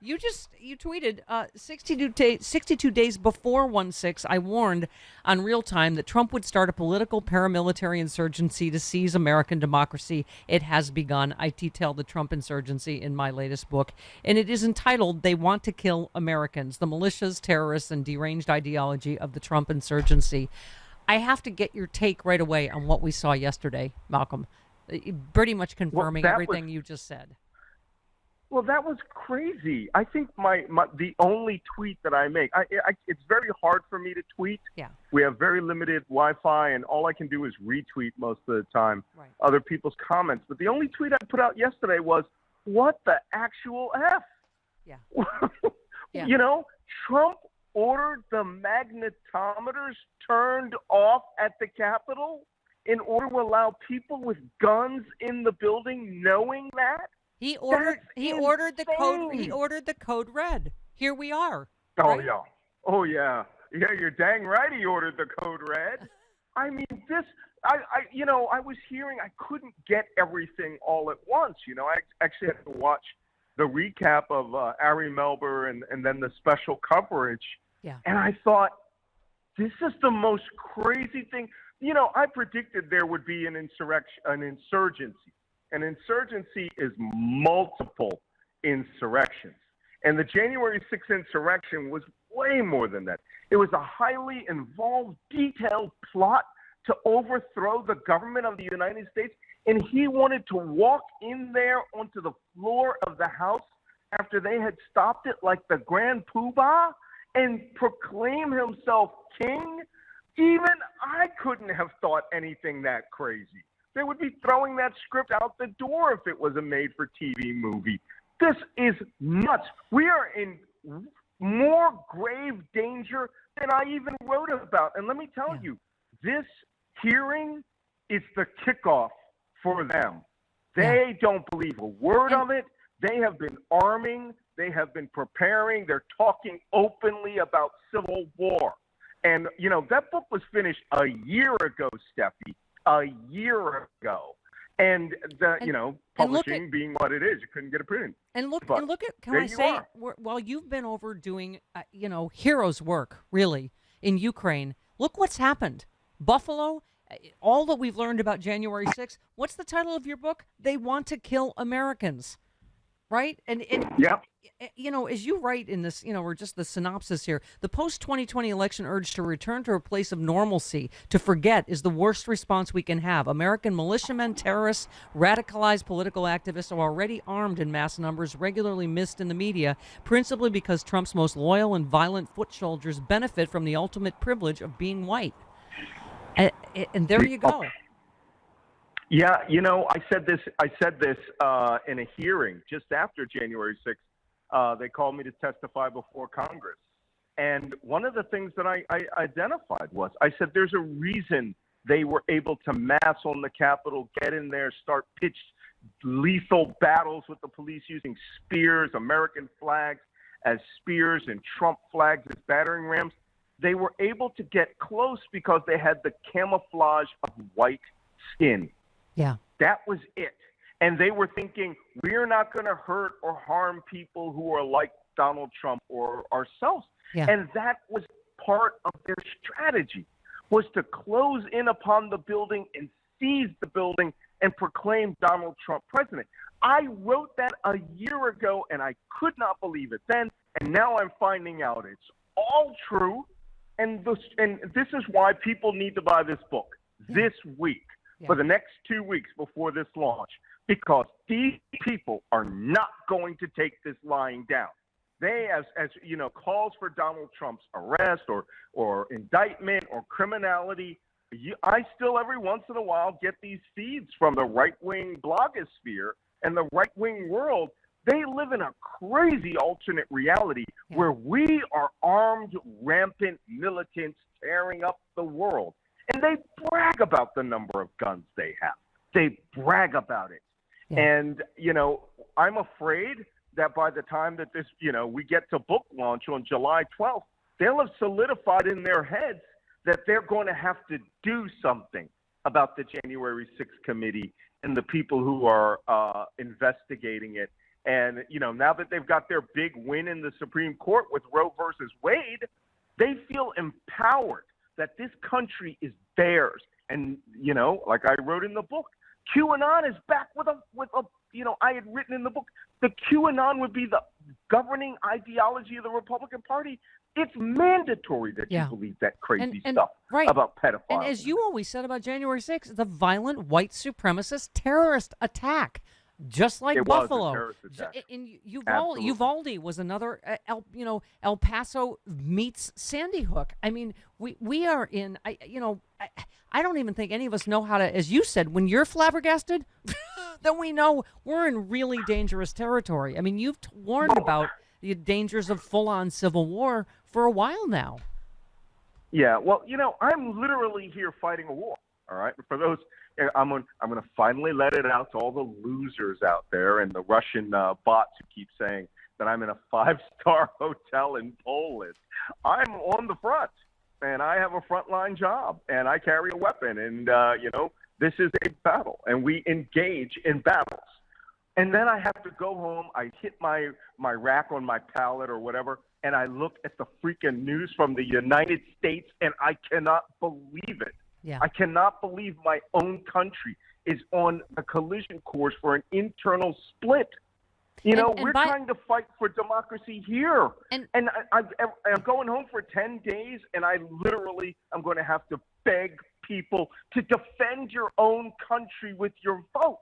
You tweeted 62 days before 1/6. I warned on Real Time that Trump would start a political paramilitary insurgency to seize American democracy. It has begun. I detail the Trump insurgency in my latest book, and it is entitled "They Want to Kill Americans: The Militias, Terrorists, and Deranged Ideology of the Trump Insurgency." I have to get your take right away on what we saw yesterday, Malcolm. Pretty much confirming everything you just said. Well, that was crazy. I think the only tweet that I make, it's very hard for me to tweet. Yeah. We have very limited Wi-Fi, and all I can do is retweet most of the time other people's comments. But the only tweet I put out yesterday was, what the actual F? Yeah. Yeah. You know, Trump ordered the magnetometers turned off at the Capitol in order to allow people with guns in the building, knowing that. He ordered the code red. Here we are. Oh, right? Yeah. Yeah, you're dang right he ordered the code red. I mean, I was hearing, I couldn't get everything all at once. You know, I actually had to watch the recap of Ari Melber and then the special coverage. Yeah. And I thought, this is the most crazy thing. You know, I predicted there would be an insurgency. An insurgency is multiple insurrections. And the January 6th insurrection was way more than that. It was a highly involved, detailed plot to overthrow the government of the United States. And he wanted to walk in there onto the floor of the House after they had stopped it like the Grand Poobah and proclaim himself king. Even I couldn't have thought anything that crazy. They would be throwing that script out the door if it was a made-for-TV movie. This is nuts. We are in more grave danger than I even wrote about. And let me tell you, this hearing is the kickoff for them. They don't believe a word of it. They have been arming. They have been preparing. They're talking openly about civil war. And, you know, that book was finished a year ago, Steffi. A year ago. And publishing being what it is, you couldn't get a print. And look at, can I say, while you've been over doing, heroes work, really, in Ukraine, look what's happened. Buffalo, all that we've learned about January 6th, what's the title of your book? They Want to Kill Americans, right? And as you write in this, or just the synopsis here, the post-2020 election urge to return to a place of normalcy, to forget, is the worst response we can have. American militiamen, terrorists, radicalized political activists are already armed in mass numbers, regularly missed in the media, principally because Trump's most loyal and violent foot soldiers benefit from the ultimate privilege of being white. And there you go. Yeah, I said this in a hearing just after January 6th. They called me to testify before Congress. And one of the things that I identified was, I said, there's a reason they were able to mass on the Capitol, get in there, start pitch lethal battles with the police using spears, American flags as spears, and Trump flags as battering rams. They were able to get close because they had the camouflage of white skin. Yeah. That was it. And they were thinking, we're not going to hurt or harm people who are like Donald Trump or ourselves. Yeah. And that was part of their strategy, was to close in upon the building and seize the building and proclaim Donald Trump president. I wrote that a year ago, and I could not believe it then. And now I'm finding out it's all true. And this is why people need to buy this book this week, for the next 2 weeks before this launch, because these people are not going to take this lying down. They, as calls for Donald Trump's arrest or indictment or criminality. I still every once in a while get these feeds from the right-wing blogosphere and the right-wing world. They live in a crazy alternate reality where we are armed, rampant militants tearing up the world. And they brag about the number of guns they have. They brag about it. Yeah. And, I'm afraid that by the time that this, we get to book launch on July 12th, they'll have solidified in their heads that they're going to have to do something about the January 6th committee and the people who are investigating it. And, now that they've got their big win in the Supreme Court with Roe versus Wade, they feel empowered that this country is theirs. And, like I wrote in the book, QAnon is back with a I had written in the book, the QAnon would be the governing ideology of the Republican Party. It's mandatory that you believe that crazy stuff about pedophiles. And as you always said about January 6th, the violent white supremacist terrorist attack, just like Buffalo. Was a terrorist attack. And Uvalde was another, El Paso meets Sandy Hook. I mean, we are in, I don't even think any of us know how to, as you said, when you're flabbergasted, then we know we're in really dangerous territory. I mean, you've warned about the dangers of full-on civil war for a while now. Yeah, well, I'm literally here fighting a war, all right? For those, I'm going to finally let it out to all the losers out there and the Russian bots who keep saying that I'm in a 5-star hotel in Poland. I'm on the front, and I have a frontline job, and I carry a weapon, and, this is a battle, and we engage in battles. And then I have to go home. I hit my rack on my pallet or whatever, and I look at the freaking news from the United States, and I cannot believe it. Yeah. I cannot believe my own country is on a collision course for an internal split. We're trying to fight for democracy here. And I'm going home for 10 days, and I'm going to have to beg people to defend your own country with your vote.